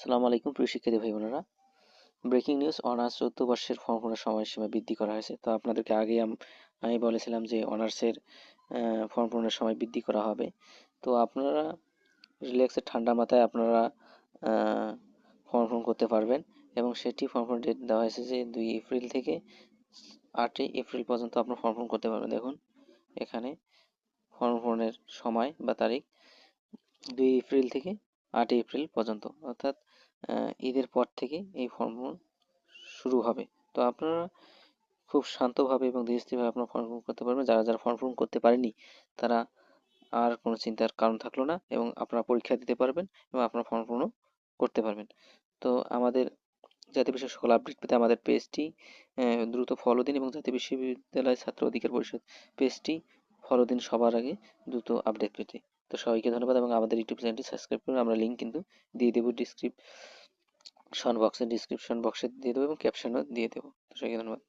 আসসালামু আলাইকুম প্রিয় শিক্ষার্থী ভাই বোনেরা। ব্রেকিং নিউজ, অনার্স চৌদ্দ বর্ষের ফর্ম পূরণের সময়সীমা বৃদ্ধি করা হয়েছে। তো আপনাদেরকে আগেই আমি বলেছিলাম যে অনার্সের ফর্ম পূরণের সময় বৃদ্ধি করা হবে। তো আপনারা রিল্যাক্সে ঠান্ডা মাথায় আপনারা ফর্ম পূরণ করতে পারবেন এবং সেটি ফর্ম পূরণ ডেট দেওয়া হয়েছে যে 2 এপ্রিল থেকে 8 এপ্রিল পর্যন্ত আপনার ফর্ম পূরণ করতে পারবেন। দেখুন এখানে ফর্ম পূরণের সময় বা তারিখ 2 এপ্রিল থেকে 8 এপ্রিল পর্যন্ত, অর্থাৎ ঈদের পর থেকে এই ফর্ম পূরণ শুরু হবে। তো আপনারা খুব শান্তভাবে এবং ধীরে স্থিরভাবে আপনারা ফর্ম পূরণ করতে পারবেন। যারা যারা ফর্ম পূরণ করতে পারেনি তারা আর কোনো চিন্তার কারণ থাকলো না এবং আপনারা পরীক্ষা দিতে পারবেন এবং আপনারা ফর্ম পূরণও করতে পারবেন। তো আমাদের জাতীয় বিষয়ের সকল আপডেট পেতে আমাদের পেজটি দ্রুত ফলো দিন এবং জাতীয় বিশ্ববিদ্যালয় ছাত্র অধিকার পরিষদ পেজটি ফলো দিন সবার আগে দ্রুত আপডেট পেতে। তো সবাইকে ধন্যবাদ এবং আমাদের ইউটিউব চ্যানেলটি সাবস্ক্রাইব করুন। আমরা লিঙ্ক কিন্তু দিয়ে দেবো ডিসক্রিপশন বক্সে দিয়ে দেবো এবং ক্যাপশনও দিয়ে দেবো। তো সবাইকে ধন্যবাদ।